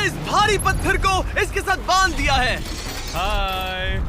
हमने इस भारी पत्थर को इसके साथ बांध दिया है। हाय।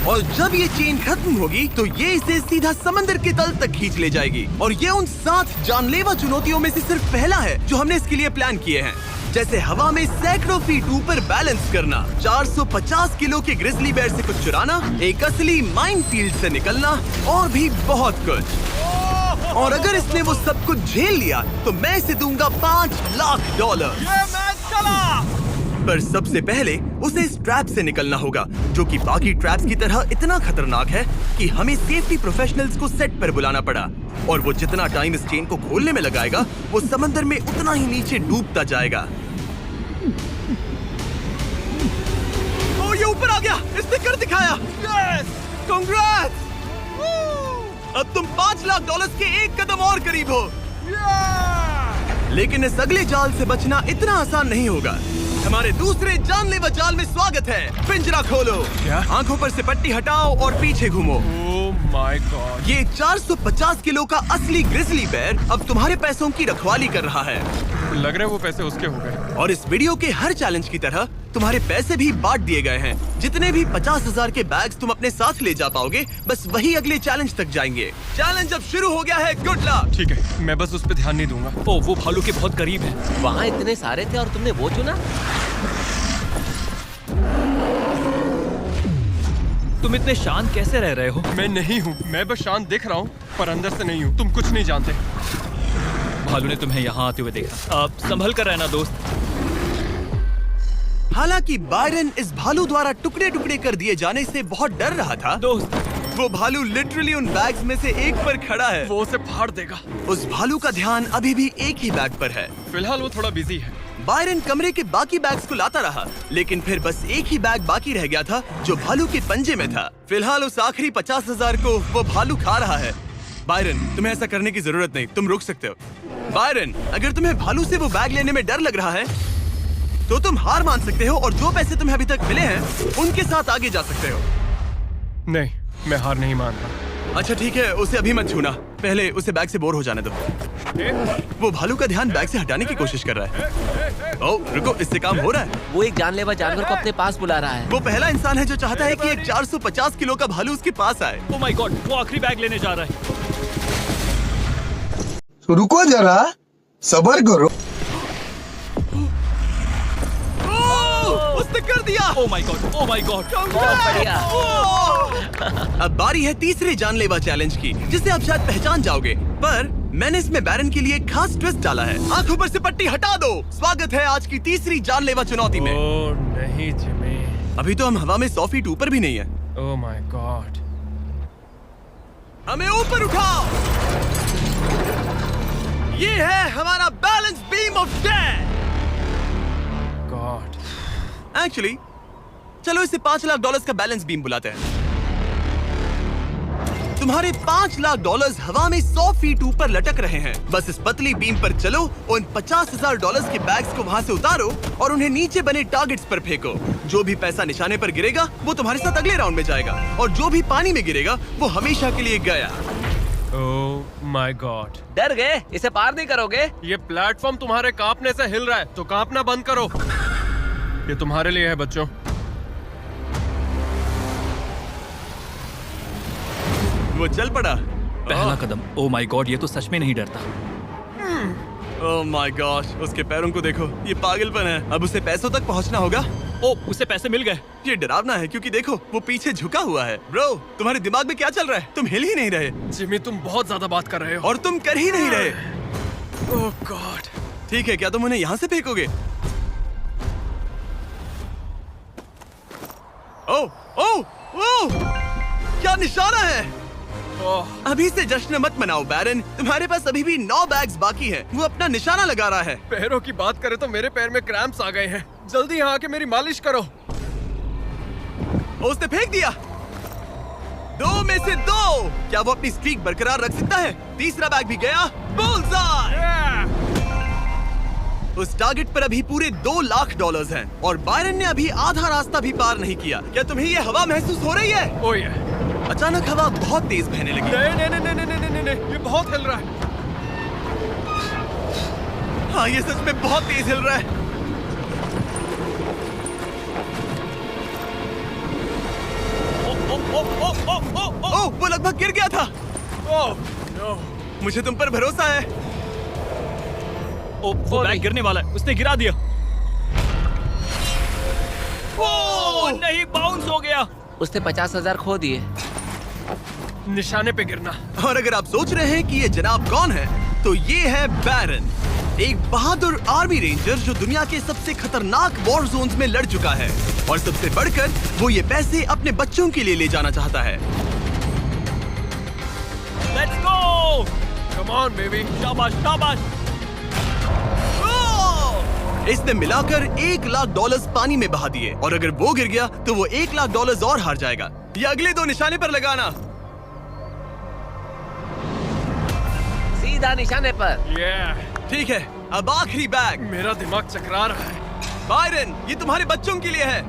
और जब ये चेन खत्म होगी तो ये इसे सीधा समंदर के तल तक खींच ले जाएगी। और ये उन 7 जानलेवा चुनौतियों में से सिर्फ पहला है जो हमने इसके लिए प्लान किए हैं, जैसे हवा में सैकड़ों फीट ऊपर बैलेंस करना, 450 किलो के ग्रिजली बेयर से कुछ चुराना, एक असली माइनफील्ड से निकलना और भी बहुत कुछ। और अगर इसने वो सब कुछ झेल लिया तो मैं इसे दूंगा $5 लाख। ये मैच चला। पर सबसे पहले उसे इस ट्रैप से निकलना होगा, जो कि बाकी ट्रैप्स की तरह इतना खतरनाक है कि हमें सेफ्टी प्रोफेशनल्स को सेट पर बुलाना पड़ा। और वो जितना टाइम इस चेन को खोलने में लगाएगा, वो समंदर में उतना ही नीचे डूबता जाएगा। ओ, ये ऊपर आ गया, इसने कर दिखाया। Yes, congrats! अब तुम $5 लाख के एक कदम और करीब हो। लेकिन इस अगले जाल से बचना इतना आसान नहीं होगा। हमारे दूसरे जानलेवा जाल में स्वागत है। पिंजरा खोलो। क्या? आंखों पर से पट्टी हटाओ और पीछे घूमो। Oh my God. ये 450 किलो का असली ग्रिजली बेयर अब तुम्हारे पैसों की रखवाली कर रहा है। लग रहा है वो पैसे उसके हो गए। और इस वीडियो के हर चैलेंज की तरह तुम्हारे पैसे भी बांट दिए गए हैं। जितने भी 50,000 के बैग्स तुम अपने साथ ले जा पाओगे, बस वही अगले चैलेंज तक जाएंगे। चैलेंज अब शुरू हो गया है। Good luck. ठीक है, मैं बस उस पे ध्यान नहीं दूंगा। ओह, वो भालू के बहुत करीब है। वहाँ इतने सारे थे और तुमने वो चुना। तुम इतने शांत कैसे रह रहे हो? मैं नहीं हूँ, मैं बस शांत दिख रहा हूँ, पर अंदर से नहीं हूँ। तुम कुछ नहीं जानते। भालू ने तुम्हें यहाँ आते हुए देखा। अब संभल कर रहना दोस्त। हालांकि बायरन इस भालू द्वारा टुकड़े टुकड़े कर दिए जाने से बहुत डर रहा था। दोस्त, वो भालू लिटरली उन बैग्स में से एक पर खड़ा है। वो उसे फाड़ देगा। उस भालू का ध्यान अभी भी एक ही बैग पर है। फिलहाल वो थोड़ा बिजी है। बायरन कमरे के बाकी बैग्स को लाता रहा, लेकिन फिर बस एक ही बैग बाकी रह गया था जो भालू के पंजे में था। फिलहाल उस आखिरी 50,000 को वो भालू खा रहा है। बायरन, तुम्हें ऐसा करने की जरूरत नहीं, तुम रुक सकते हो। बायरन, अगर तुम्हें भालू से वो बैग लेने में डर लग रहा है तो तुम हार मान सकते हो और जो पैसे तुम्हें अभी तक मिले हैं उनके साथ आगे जा सकते हो। नहीं, मैं हार नहीं मान रहा। अच्छा ठीक है, उसे अभी मत छूना, पहले उसे बैग से बोर हो जाने दो। वो भालू का ध्यान बैग से हटाने की कोशिश कर रहा है। ओह रुको, इससे काम हो रहा है। वो एक जानलेवा जानवर को अपने पास बुला रहा है। वो पहला इंसान है जो चाहता है कि एक 450 किलो का भालू उसके पास आए। ओह माय गॉड, वो आखिरी बैग लेने जा रहा है। रुको जरा, सब्र करो। उसने कर दिया। Oh my God, oh my God. बढ़िया। अब बारी है तीसरे जानलेवा चैलेंज की, जिसे आप शायद पहचान जाओगे, पर मैंने इसमें बैरन के लिए खास ट्विस्ट डाला है। आंखों पर से पट्टी हटा दो। स्वागत है आज की तीसरी जानलेवा चुनौती में। ओह नहीं जिमी। अभी तो हम हवा में 100 फीट ऊपर भी नहीं है। Oh my God. हमें ऊपर उठाओ। ये है हमारा balance beam of death. God. Actually चलो इसे $5 लाख का बैलेंस बीम बुलाते हैं। तुम्हारे $5 लाख हवा में 100 फीट ऊपर लटक रहे हैं। बस इस पतली बीम पर चलो, उन $50,000 के बैग्स को वहां से उतारो और उन्हें नीचे बने टारगेट्स पर फेंको। जो भी पैसा निशाने पर गिरेगा वो तुम्हारे साथ अगले राउंड में जाएगा, और जो भी पानी में गिरेगा वो हमेशा के लिए गया। Oh my God. डर गए? इसे पार नहीं करोगे? ये प्लेटफॉर्म तुम्हारे कांपने से हिल रहा है, तो कांपना बंद करो। ये तुम्हारे लिए है बच्चों। वो चल पड़ा। पहला कदम। ओह माय गॉड, ये तो सच में नहीं डरता। ओह माय गॉश, उसके पैरों को देखो, ये पागलपन है। अब उसे पैसों तक पहुंचना होगा। ओह, उसे पैसे मिल गए। ये डरावना है क्योंकि देखो वो पीछे झुका हुआ है। ब्रो, तुम्हारे दिमाग में क्या चल रहा है? तुम हिल ही नहीं रहे जिमी, तुम बहुत ज्यादा बात कर रहे हो। और तुम कर ही नहीं रहे। ओह गॉड। ठीक है, क्या तुम उन्हें यहाँ से फेंकोगे? ओह ओह ओह, क्या निशाना है? अभी से जश्न मत मनाओ बैरन, तुम्हारे पास अभी भी 9 बैग्स बाकी हैं। वो अपना निशाना लगा रहा है। पैरों की बात करें तो मेरे पैर में क्रैम्प्स आ गए हैं। जल्दी यहाँ आके मेरी मालिश करो। उसने फेंक दिया। 2 में से 2। क्या वो अपनी स्ट्रीक बरकरार रख सकता है? तीसरा बैग भी गया। बुल्सआई! उस टारगेट पर अभी पूरे $2 लाख हैं और बायरन ने अभी आधा रास्ता भी पार नहीं किया। क्या तुम्हें ये हवा महसूस हो रही है? ओह ये। अचानक हवा बहुत तेज बहने लगी। नहीं, ये बहुत हिल रहा है। हाँ, ये सच में बहुत तेज हिल रहा है। ओह, वो लगभग गिर गया था। मुझे तुम पर भरोसा है। वो बैग गिरने वाला है, उसने गिरा दिया। नहीं, बाउंस हो गया। उसने 50,000 खो दिए। निशाने पे गिरना। और अगर आप सोच रहे हैं कि ये जनाब कौन है, तो ये है बैरन, एक बहादुर आर्मी रेंजर जो दुनिया के सबसे खतरनाक वॉर जोन्स में लड़ चुका है। और सबसे बढ़कर वो ये पैसे अपने बच्चों के लिए ले जाना चाहता है। Let's go. Come on baby. शाबाश शाबाश। इसने मिलाकर $1,00,000 पानी में बहा दिए, और अगर वो गिर गया तो वो $1,00,000 और हार जाएगा। ये अगले 2 निशाने पर लगाना। सीधा निशाने पर। ठीक है, अब आखिरी बैग। मेरा दिमाग चकरा रहा है। बायरन, ये तुम्हारे बच्चों के लिए है।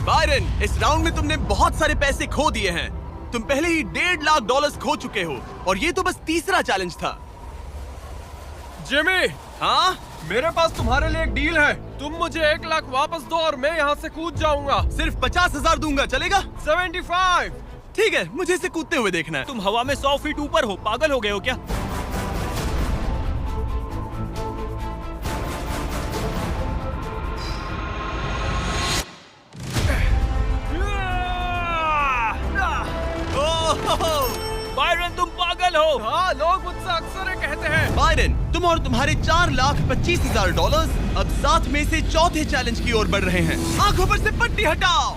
बायरन, इस राउंड में तुमने बहुत सारे पैसे खो दिए हैं। तुम पहले ही $1,50,000 खो चुके हो, और ये तो बस तीसरा चैलेंज था। जिमी, हाँ, मेरे पास तुम्हारे लिए एक डील है। तुम मुझे 1,00,000 वापस दो और मैं यहाँ से कूद जाऊंगा। सिर्फ 50,000 दूंगा, चलेगा? 75। ठीक है, मुझे इसे कूदते हुए देखना है। तुम हवा में 100 फीट ऊपर हो, पागल हो गए हो क्या? बायरन, तुम पागल हो। हाँ, लोग मुझसे अक्सर ये कहते हैं। बायरन, तुम और तुम्हारे $4,25,000 अब साथ में से चौथे चैलेंज की ओर बढ़ रहे हैं। आंखों पर से पट्टी हटाओ।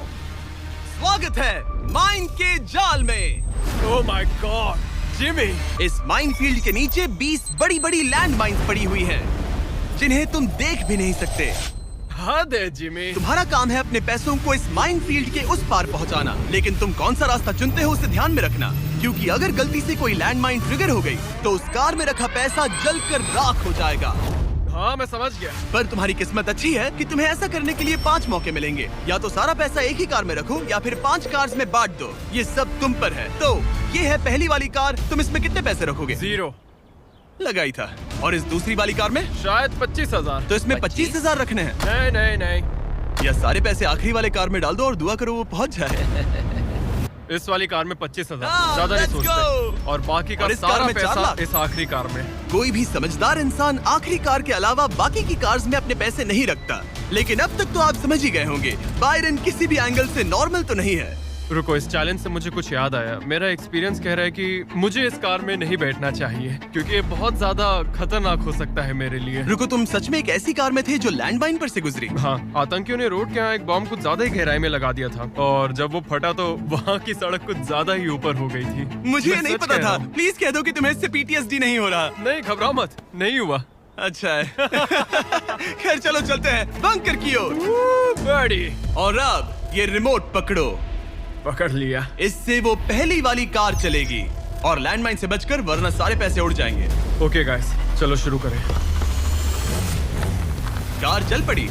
स्वागत है माइन के जाल में। Oh my God, Jimmy. इस माइन फील्ड के नीचे 20 बड़ी बड़ी लैंड माइन्स पड़ी हुई हैं, जिन्हें तुम देख भी नहीं सकते। हाँ दे जिमी। तुम्हारा काम है अपने पैसों को इस माइन फील्ड के उस पार पहुंचाना, लेकिन तुम कौन सा रास्ता चुनते हो उसे ध्यान में रखना, क्योंकि अगर गलती से कोई लैंड माइन ट्रिगर हो गई तो उस कार में रखा पैसा जलकर राख हो जाएगा। हाँ, मैं समझ गया। पर तुम्हारी किस्मत अच्छी है कि तुम्हें ऐसा करने के लिए 5 मौके मिलेंगे। या तो सारा पैसा एक ही कार में रखो, या फिर 5 कार्स में बांट दो। ये सब तुम पर है। तो ये है पहली वाली कार, तुम इसमें कितने पैसे रखोगे? 0। लगाई था। और इस दूसरी वाली कार में? शायद 25,000। तो इसमें 25,000 रखने हैं। नहीं नहीं नहीं। या सारे पैसे आखिरी वाले कार में डाल दो और दुआ करो वो पहुंच जाए। इस वाली कार में 25,000, हाँ, ज्यादा नहीं let's सोचते। go। और बाकी का और इस कार सारा में 4 पैसा लाख। इस आखिरी कार में। कोई भी समझदार इंसान आखिरी कार के अलावा बाकी की कार्स में अपने पैसे नहीं रखता। लेकिन अब तक तो आप समझ ही गए होंगे, बायरन किसी भी एंगल से नॉर्मल तो नहीं है। रुको, इस चैलेंज से मुझे कुछ याद आया। मेरा एक्सपीरियंस कह रहा है कि मुझे इस कार में नहीं बैठना चाहिए, क्योंकि ये बहुत ज्यादा खतरनाक हो सकता है मेरे लिए। रुको, तुम सच में एक ऐसी कार में थे जो लैंडमाइन पर से गुजरी? हाँ, आतंकियों ने रोड के यहाँ एक बॉम्ब कुछ ज्यादा ही गहराई में लगा दिया था, और जब वो फटा तो वहाँ की सड़क कुछ ज्यादा ही ऊपर हो गई थी। मुझे ये मैं नहीं सच पता कह था। रहा हूँ। प्लीज कह दो कि तुम्हें इससे PTSD नहीं हो रहा। नहीं, घबराओ मत, नहीं हुआ। अच्छा है। खैर चलो चलते हैं बंकर की ओर। बड़ी। और अब ये रिमोट पकड़ो। पकड़ लिया। इससे वो पहली वाली कार चलेगी और लैंडमाइन से बचकर, वरना सारे पैसे उड़ जाएंगे। ओके गाइस, चलो शुरू करें। कार चल पड़ी।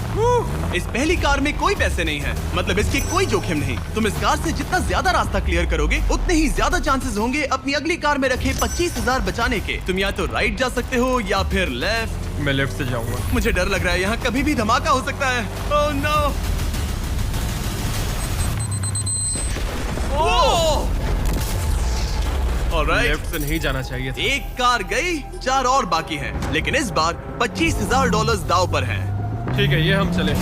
इस पहली कार में कोई पैसे नहीं है, मतलब इसके कोई जोखिम नहीं। तुम इस कार से जितना ज्यादा रास्ता क्लियर करोगे, उतने ही ज्यादा चांसेस होंगे अपनी अगली कार में रखे 25,000 बचाने के। तुम या तो राइट जा सकते हो या फिर लेफ्ट। मैं लेफ्ट से जाऊंगा। मुझे डर लग रहा है, यहाँ कभी भी धमाका हो सकता है। Oh no. ऑलराइट, लेफ्ट से नहीं जाना चाहिए था। एक कार गई, 4 और बाकी हैं, लेकिन इस बार $25,000 दाव पर हैं। ठीक है, ये हम चले।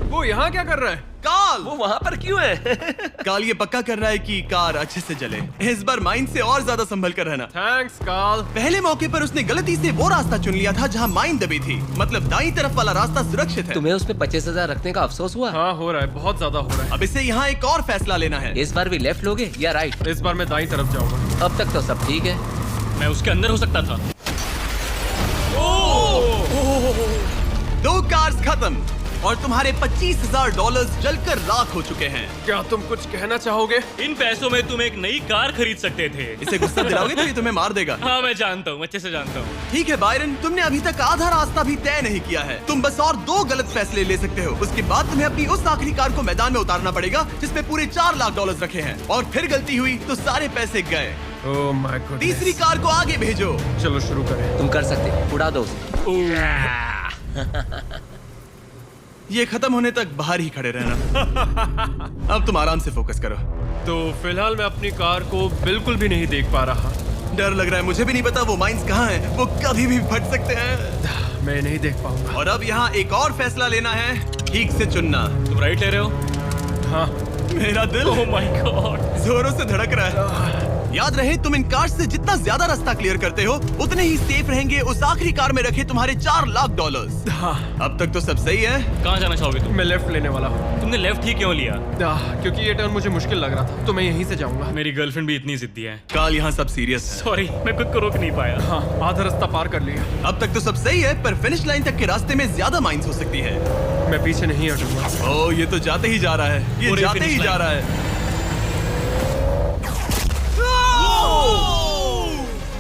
वो यहाँ क्या कर रहा है? काल, वो वहाँ पर क्यों है? काल ये पक्का कर रहा है कि कार अच्छे से चले। इस बार माइन से और ज्यादा संभल कर रहना। थैंक्स काल। पहले मौके पर उसने गलती से वो रास्ता चुन लिया था जहाँ माइन दबी थी, मतलब दाईं तरफ वाला रास्ता सुरक्षित है। तुम्हें उसमें 25,000 रखने का अफसोस हुआ? हाँ, हो रहा है, बहुत ज्यादा हो रहा है। अब इसे यहाँ एक और फैसला लेना है। इस बार भी लेफ्ट लोगे या राइट? इस बार मैं दाईं तरफ जाऊंगा। अब तक तो सब ठीक है। मैं उसके अंदर हो सकता था। 2 कार्स खत्म। और तुम्हारे $25,000 जलकर राख हो चुके हैं। क्या तुम कुछ कहना चाहोगे? इन पैसों में तुम एक नई कार खरीद सकते थे। इसे गुस्सा दिलाओगे तो ये तुम्हें मार देगा। हाँ मैं जानता हूँ, अच्छे से जानता हूँ। ठीक है बायरन, तुमने अभी तक आधा रास्ता भी तय नहीं किया है। तुम बस और 2 गलत फैसले ले सकते हो। उसके बाद तुम्हें अपनी उस आखिरी कार को मैदान में उतारना पड़ेगा जिसमें पूरे $4 लाख रखे हैं। और फिर गलती हुई तो सारे पैसे गए। Oh my God. तीसरी कार को आगे भेजो। चलो शुरू करें। तुम कर सकते हो, उड़ा दो उसे। ये खत्म होने तक बाहर ही खड़े रहना। अब तुम आराम से फोकस करो। तो फिलहाल मैं अपनी कार को बिल्कुल भी नहीं देख पा रहा। डर लग रहा है, मुझे भी नहीं पता वो माइंस कहाँ हैं। वो कभी भी फट सकते हैं। मैं नहीं देख पाऊंगा। और अब यहाँ एक और फैसला लेना है, ठीक से चुनना। तुम राइट ले रहे हो? हाँ। मेरा दिल ओह माय गॉड। जोरों से धड़क रहा है। याद रहे, तुम इन कार्स से जितना ज्यादा रास्ता क्लियर करते हो उतने ही सेफ रहेंगे उस आखिरी कार में रखे तुम्हारे $4 लाख। हाँ। अब तक तो सब सही है। कहाँ जाना चाहोगे तुम? मैं लेफ्ट लेने वाला हूँ। तुमने लेफ्ट ही क्यों लिया? क्योंकि ये टर्न मुझे मुश्किल लग रहा था, तो मैं यहीं से जाऊंगा। मेरी गर्लफ्रेंड भी इतनी जिद्दी है। काल यहाँ सब सीरियस है। सॉरी, मैं खुद को रोक नहीं पाया। हाँ, आधा रास्ता पार कर लिया। अब तक तो सब सही है, पर फिनिश लाइन तक के रास्ते में ज्यादा माइंस हो सकती है। मैं पीछे नहीं हटूंगा। ओह, ये तो जाते ही जा रहा है। ये पूरी जाते finish ही जा line। रहा है।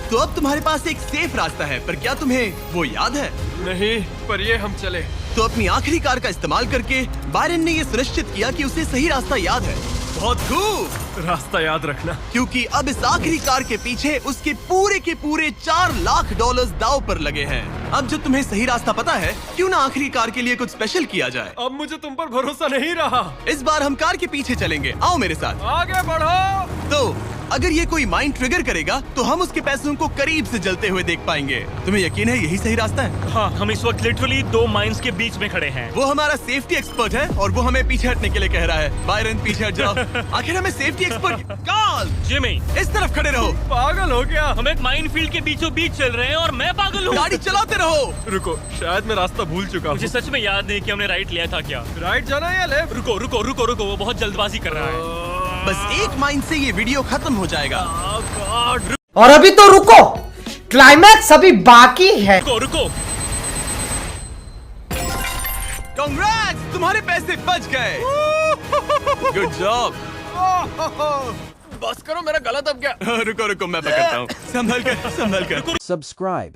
तो अब तुम्हारे पास एक सेफ रास्ता है, पर क्या तुम्हें वो याद है? नहीं, पर ये हम चले। तो अपनी आखिरी कार का इस्तेमाल करके बायरन ने ये सुनिश्चित किया कि उसे सही रास्ता याद है। बहुत खूब। रास्ता याद रखना। क्योंकि अब इस आखिरी कार के पीछे उसके पूरे के पूरे $4 लाख दांव पर लगे हैं। अब जो तुम्हें सही रास्ता पता है, क्यों ना आखिरी कार के लिए कुछ स्पेशल किया जाए। अब मुझे तुम पर भरोसा नहीं रहा। इस बार हम कार के पीछे चलेंगे, आओ मेरे साथ। आगे बढ़ो। तो अगर ये कोई माइंड ट्रिगर करेगा तो हम उसके पैसों को करीब से जलते हुए देख पाएंगे। तुम्हें यकीन है यही सही रास्ता है? हाँ, हम इस वक्त लिटरली 2 माइंस के बीच में खड़े हैं। वो हमारा सेफ्टी एक्सपर्ट है और वो हमें पीछे हटने के लिए कह रहा है। बायरन पीछे हट जाओ। आखिर हमें सेफ्टी एक्सपर्ट काल जिमी, इस तरफ खड़े रहो। पागल हो गया। हम एक माइनफील्ड के बीचों बीच चल रहे हैं और मैं पागल हूँ। गाड़ी चलाते रहो। रुको, शायद मैं रास्ता भूल चुका हूँ। मुझे सच में याद नहीं कि हमने राइट लिया था क्या। राइट जाना है या लेफ्ट? रुको रुको रुको रुको, वो बहुत जल्दबाजी कर रहा है। बस एक माइंड से ये वीडियो खत्म हो जाएगा। और अभी तो रुको, क्लाइमैक्स अभी बाकी है। रुको रुको। कांग्रेट्स, तुम्हारे पैसे बच गए। Good job. बस करो, मेरा गला दब गया। रुको रुको, मैं पकड़ता हूँ। संभल कर, संभल कर। Subscribe.